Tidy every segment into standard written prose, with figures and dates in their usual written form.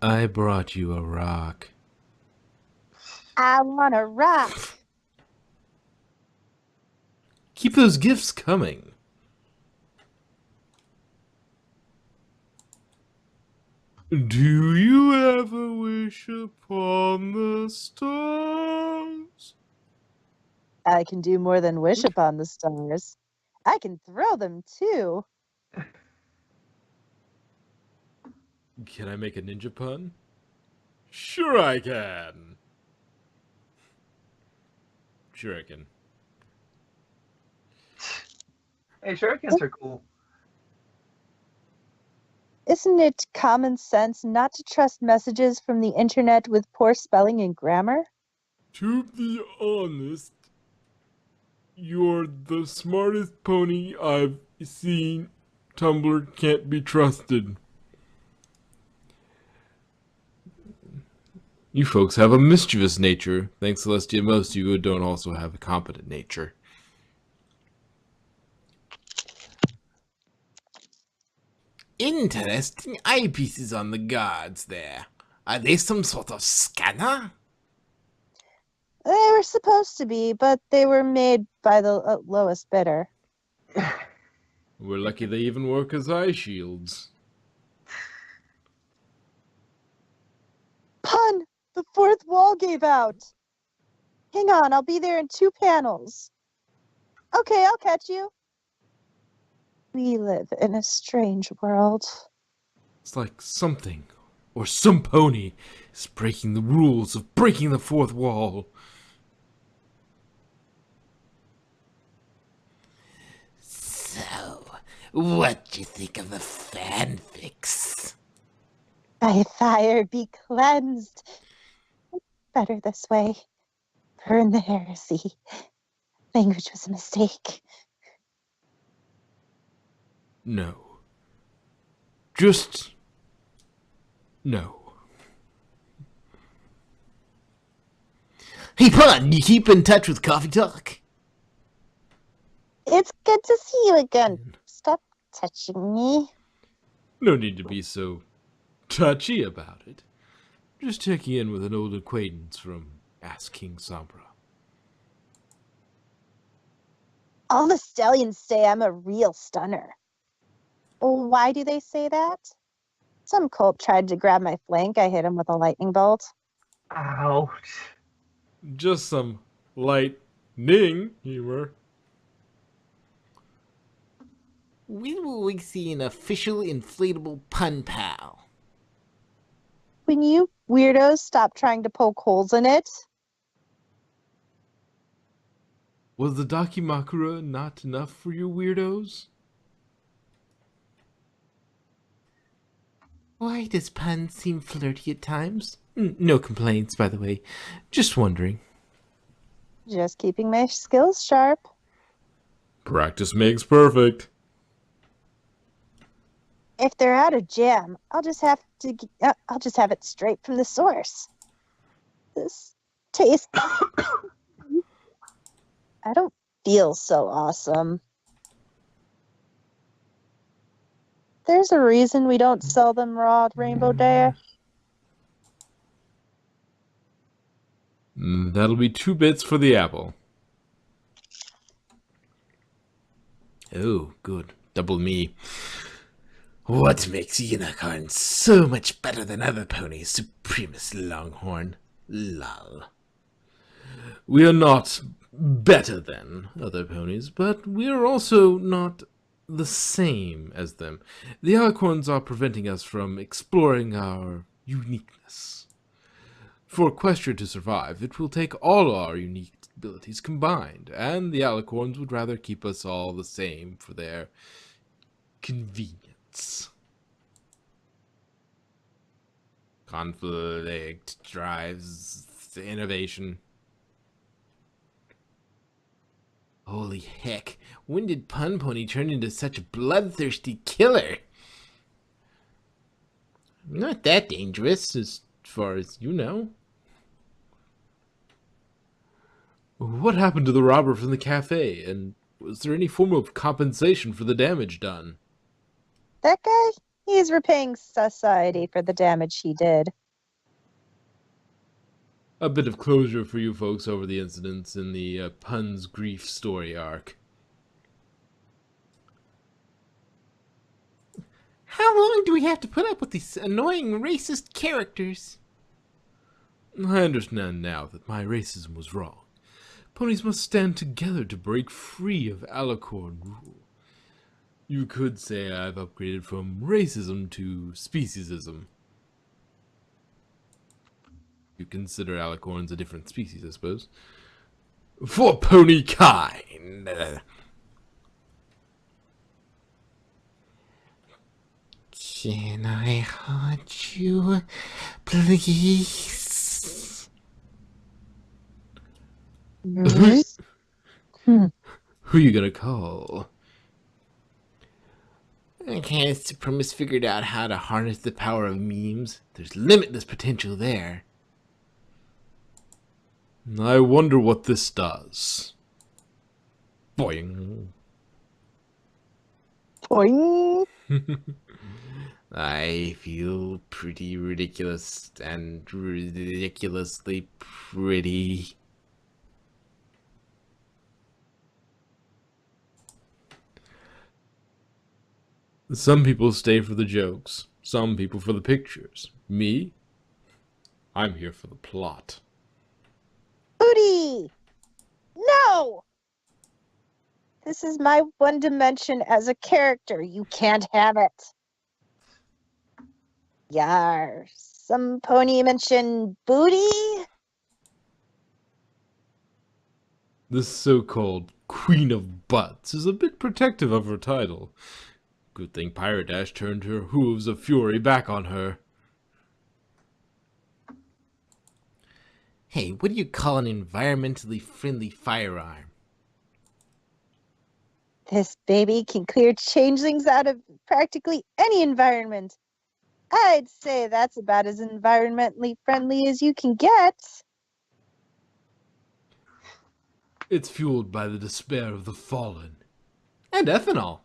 I brought you a rock. I want a rock. Keep those gifts coming. Do you ever wish upon the stars? I can do more than wish upon the stars. I can throw them too. Can I make a ninja pun? Sure I can. Sure I can. Hey, shurikens are cool. Isn't it common sense not to trust messages from the internet with poor spelling and grammar? To be honest, you're the smartest pony I've seen. Tumblr can't be trusted. You folks have a mischievous nature. Thanks, Celestia, most of you don't also have a competent nature. Interesting eyepieces on the guards there. Are they some sort of scanner? They were supposed to be, but they were made by the lowest bidder. We're lucky they even work as eye shields. Pun! The fourth wall gave out! Hang on, I'll be there in 2 panels. Okay, I'll catch you. We live in a strange world. It's like something, or some pony, is breaking the rules of breaking the fourth wall. So, what do you think of the fanfics? By fire be cleansed. Better this way. Burn the heresy. Language was a mistake. No. Just... no. Hey, Pun, you keep in touch with Coffee Talk? It's good to see you again. Stop touching me. No need to be so touchy about it. Just checking in with an old acquaintance from Ask King Sombra. All the stallions say I'm a real stunner. Why do they say that? Some colt tried to grab my flank. I hit him with a lightning bolt. Ouch. Just some lightning humor. When will we see an official inflatable Pun Pal? When you weirdos stop trying to poke holes in it. Was the Dakimakura not enough for you weirdos? Why does Pun seem flirty at times? No complaints, by the way. Just wondering. Just keeping my skills sharp. Practice makes perfect. If they're out of jam, I'll just have it straight from the source. This tastes... I don't feel so awesome. There's a reason we don't sell them raw at Rainbow Dash. That'll be 2 bits for the apple. Oh, good. Double me. What makes Unicorn so much better than other ponies, Supremus Longhorn? Lol. We are not better than other ponies, but we are also not the same as them. The Alicorns are preventing us from exploring our uniqueness. For Equestria to survive, it will take all our unique abilities combined, and the Alicorns would rather keep us all the same for their convenience. Conflict drives innovation. Holy heck, when did Pun Pony turn into such a bloodthirsty killer? Not that dangerous, as far as you know. What happened to the robber from the cafe, and was there any form of compensation for the damage done? That guy, he He's repaying society for the damage he did. A bit of closure for you folks over the incidents in the Pun's grief story arc. How long do we have to put up with these annoying racist characters? I understand now that my racism was wrong. Ponies must stand together to break free of Alicorn rule. You could say I've upgraded from racism to speciesism. You consider Alicorns a different species, I suppose. For pony kind! Can I haunt you, please? Who you gonna call? Okay, Supremus figured out how to harness the power of memes. There's limitless potential there. I wonder what this does. Boing. Boing. I feel pretty ridiculous and ridiculously pretty. Some people stay for the jokes, some people for the pictures. Me? I'm here for the plot. Booty! No! This is my one dimension as a character. You can't have it. Yar. Some pony mentioned booty? This so-called Queen of Butts is a bit protective of her title. Good thing Pirate Dash turned her hooves of fury back on her. Hey, what do you call an environmentally friendly firearm? This baby can clear changelings out of practically any environment. I'd say that's about as environmentally friendly as you can get. It's fueled by the despair of the fallen. And ethanol.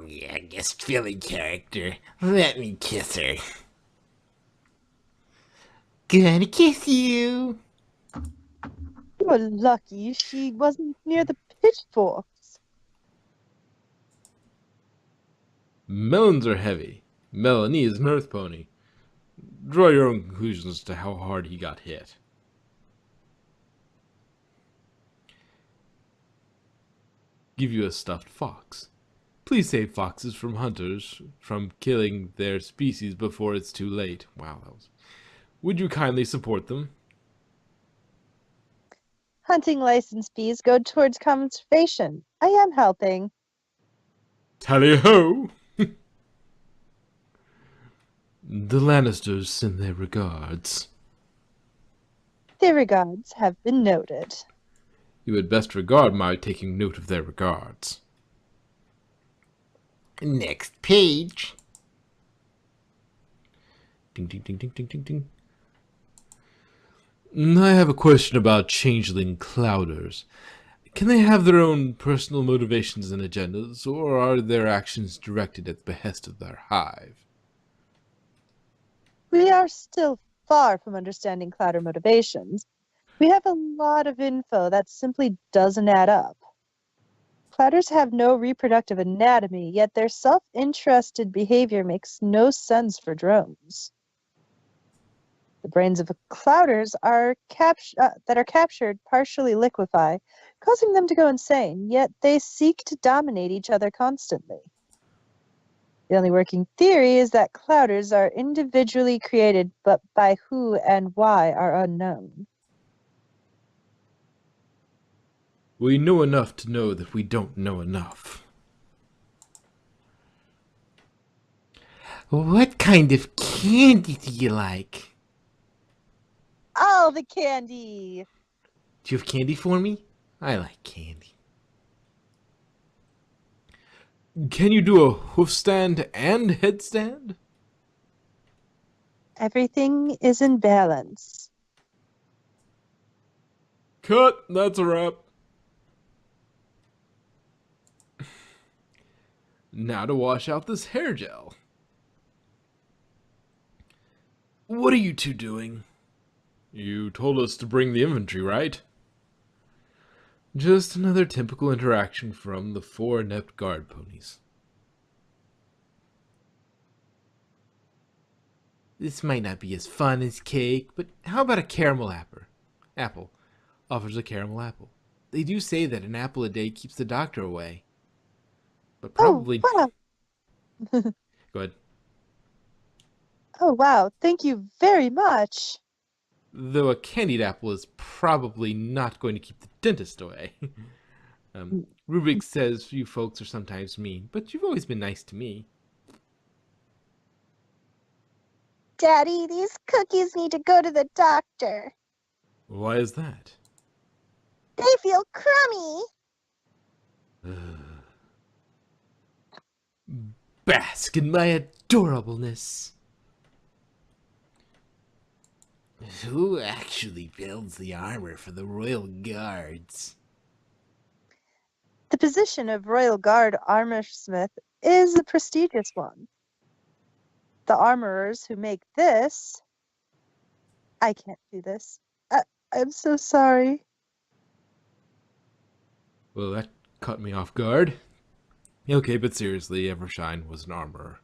Yeah, I guess Philly character. Let me kiss her. Gonna kiss you. You're lucky she wasn't near the pitchforks. Melons are heavy. Melanie is an earth pony. Draw your own conclusions as to how hard he got hit. Give you a stuffed fox. Please save foxes from hunters from killing their species before it's too late. Wow, that was... Would you kindly support them? Hunting license fees go towards conservation. I am helping. Tally-ho! The Lannisters send their regards. Their regards have been noted. You had best regard my taking note of their regards. Next page. Ding, ding, ding, ding, ding, ding, ding. I have a question about changeling clouders. Can they have their own personal motivations and agendas, or are their actions directed at the behest of their hive? We are still far from understanding Clouder motivations. We have a lot of info that simply doesn't add up. Clouders have no reproductive anatomy, yet their self-interested behavior makes no sense for drones. The brains of clouders that are captured partially liquefy, causing them to go insane, yet they seek to dominate each other constantly. The only working theory is that clouders are individually created, but by who and why are unknown. We know enough to know that we don't know enough. What kind of candy do you like? All the candy! Do you have candy for me? I like candy. Can you do a hoof stand and headstand? Everything is in balance. Cut! That's a wrap. Now to wash out this hair gel. What are you two doing? You told us to bring the inventory, right? Just another typical interaction from the 4 inept guard ponies. This might not be as fun as cake, but how about a caramel apple? Offers a caramel apple. They do say that an apple a day keeps the doctor away. But probably... Oh, wow. Go ahead. Oh, wow. Thank you very much. Though a candied apple is probably not going to keep the dentist away. Rubik says you folks are sometimes mean, but you've always been nice to me. Daddy, these cookies need to go to the doctor. Why is that? They feel crummy. Bask in my adorableness. Who actually builds the armor for the Royal Guards? The position of Royal Guard armorsmith is a prestigious one. The armorers who make this... I can't do this. I'm so sorry. Well, that caught me off guard. Okay, but seriously, Evershine was an armorer.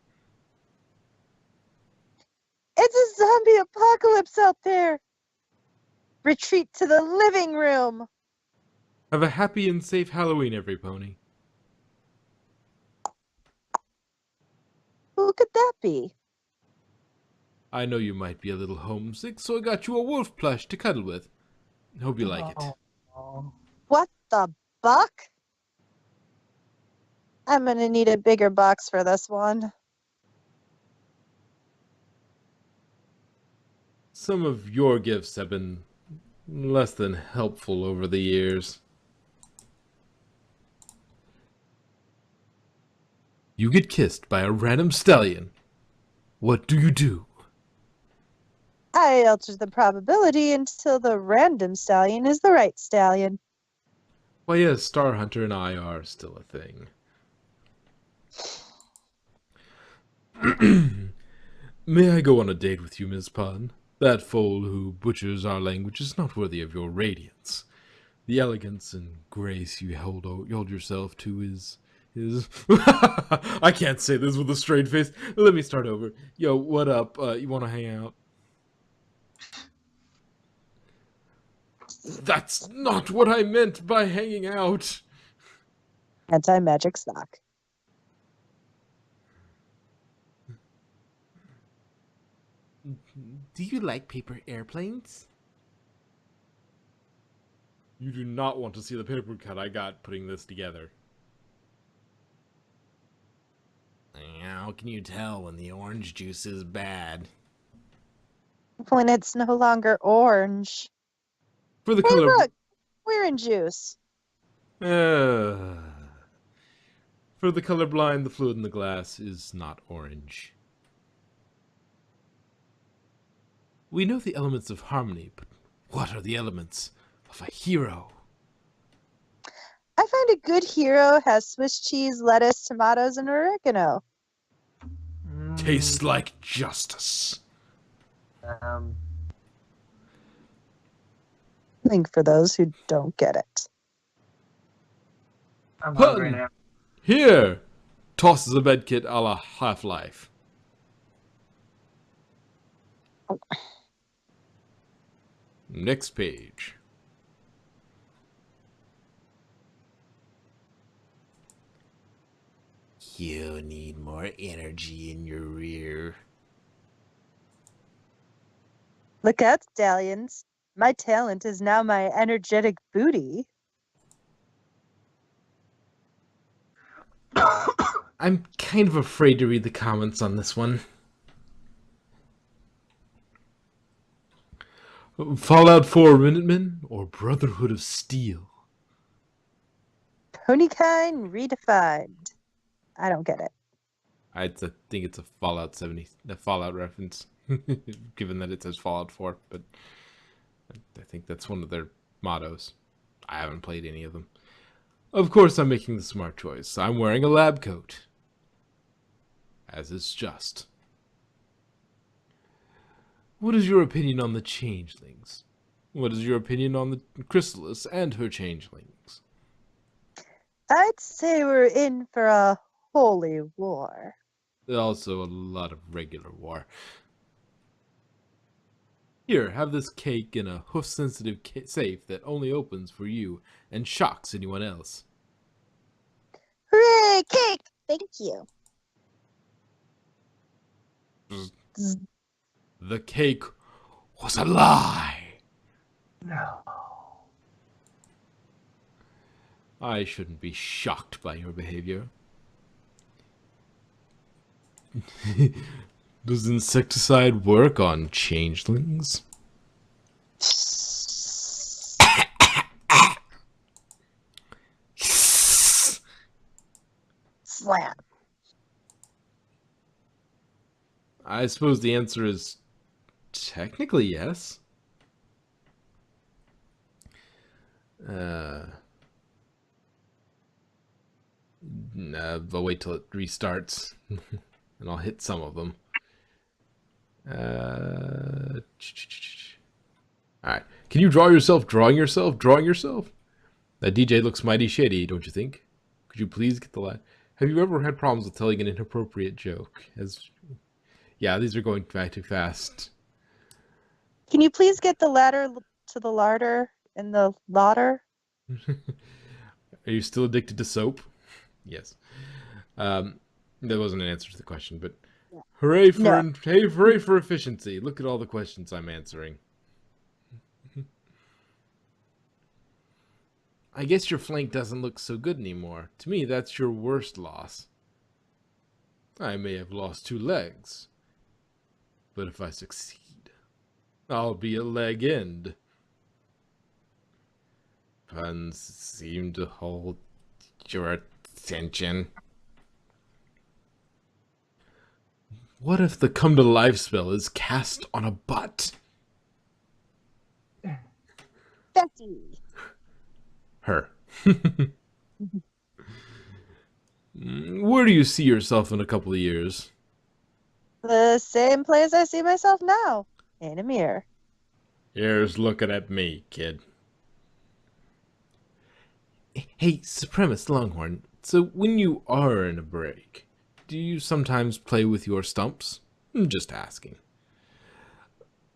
It's a zombie apocalypse out there. Retreat to the living room. Have a happy and safe Halloween, every pony. Who could that be? I know you might be a little homesick, so I got you a wolf plush to cuddle with. Hope you like it. Oh. What the buck? I'm gonna need a bigger box for this one. Some of your gifts have been less than helpful over the years. You get kissed by a random stallion. What do you do? I alter the probability until the random stallion is the right stallion. Why, yes, Star Hunter and I are still a thing. May I go on a date with you, Ms. Pun? That foal who butchers our language is not worthy of your radiance. The elegance and grace you hold yourself to is... I can't say this with a straight face. Let me start over. Yo, what up? You want to hang out? That's not what I meant by hanging out. Anti-magic sock. Do you like paper airplanes? You do not want to see the paper cut I got putting this together. How can you tell when the orange juice is bad? When it's no longer orange. For the Hey, color... look! We're in juice. For the colorblind, the fluid in the glass is not orange. We know the elements of harmony, but what are the elements of a hero? I find a good hero has Swiss cheese, lettuce, tomatoes, and oregano. Tastes like justice. Link for those who don't get it. I'm hungry now. Here! Tosses a medkit a la Half-Life. Next page. You need more energy in your rear. Look out, stallions. My talent is now my energetic booty. I'm kind of afraid to read the comments on this one. Fallout 4 Minutemen or Brotherhood of Steel? Ponykind redefined. I don't get it. I think it's a Fallout reference, given that it says Fallout 4, but I think that's one of their mottos. I haven't played any of them. Of course I'm making the smart choice. I'm wearing a lab coat. as is just. What is your opinion on the changelings? What is your opinion on the Chrysalis and her changelings? I'd say we're in for a holy war. Also a lot of regular war. Here, have this cake in a hoof-sensitive safe that only opens for you and shocks anyone else. Hooray, cake! Thank you. The cake was a lie. No. I shouldn't be shocked by your behavior. Does insecticide work on changelings? Slam. I suppose the answer is technically yes. I'll wait till it restarts, and I'll hit some of them. Alright. Can you draw yourself drawing yourself drawing yourself? That DJ looks mighty shady, don't you think? Could you please get the line? Have you ever had problems with telling an inappropriate joke? Yeah, these are going back too fast. Can you please get the ladder to the larder in the lauder? Are you still addicted to soap? Yes. That wasn't an answer to the question, but Yeah. hooray for No. hooray for efficiency. Look at all the questions I'm answering. I guess your flank doesn't look so good anymore. To me, that's your worst loss. I may have lost 2 legs, but if I succeed, I'll be a leg end. Puns seem to hold your attention. What if the come to life spell is cast on a butt? Betty. Her. Where do you see yourself in a couple of years? The same place I see myself now. In a mirror. Here's looking at me, kid. Hey, Supremacist Longhorn, so when you are in a break, do you sometimes play with your stumps? I'm just asking.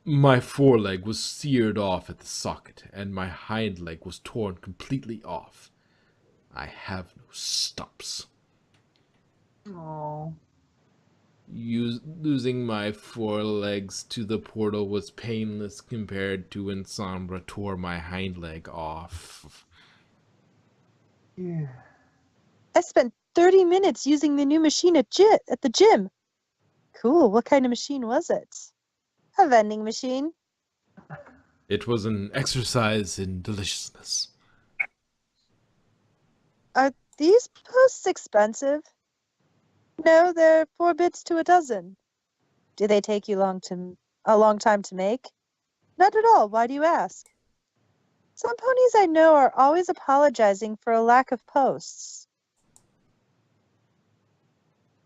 My foreleg was seared off at the socket, and my hind leg was torn completely off. I have no stumps. Oh. Losing my 4 legs to the portal was painless compared to when Sombra tore my hind leg off. Yeah. I spent 30 minutes using the new machine at the gym. Cool. What kind of machine was it? A vending machine. It was an exercise in deliciousness. Are these posts expensive? No, they're 4 bits to a dozen. Do they take you a long time to make? Not at all. Why do you ask? Some ponies I know are always apologizing for a lack of posts.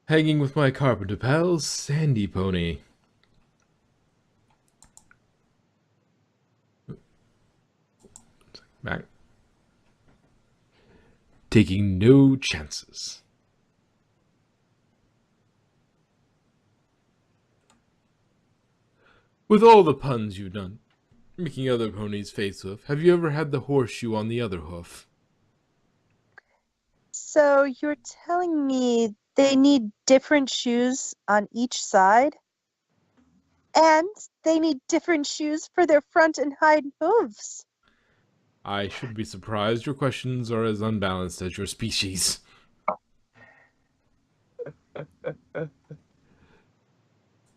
Hanging with my carpenter pal, Sandy Pony. Back. Taking no chances. With all the puns you've done, making other ponies face hoof, have you ever had the horseshoe on the other hoof? So you're telling me they need different shoes on each side? And they need different shoes for their front and hind hooves. I should be surprised your questions are as unbalanced as your species.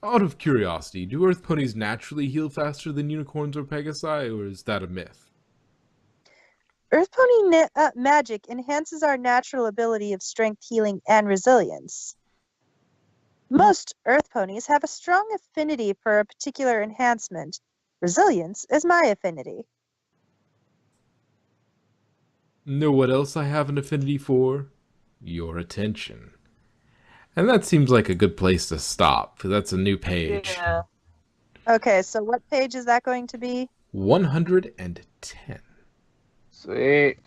Out of curiosity, do Earth ponies naturally heal faster than unicorns or pegasi, or is that a myth? Earth Pony magic enhances our natural ability of strength, healing, and resilience. Most Earth ponies have a strong affinity for a particular enhancement. Resilience is my affinity. Know what else I have an affinity for? Your attention. And that seems like a good place to stop, because that's a new page. Yeah. Okay, so what page is that going to be? 110. Sweet.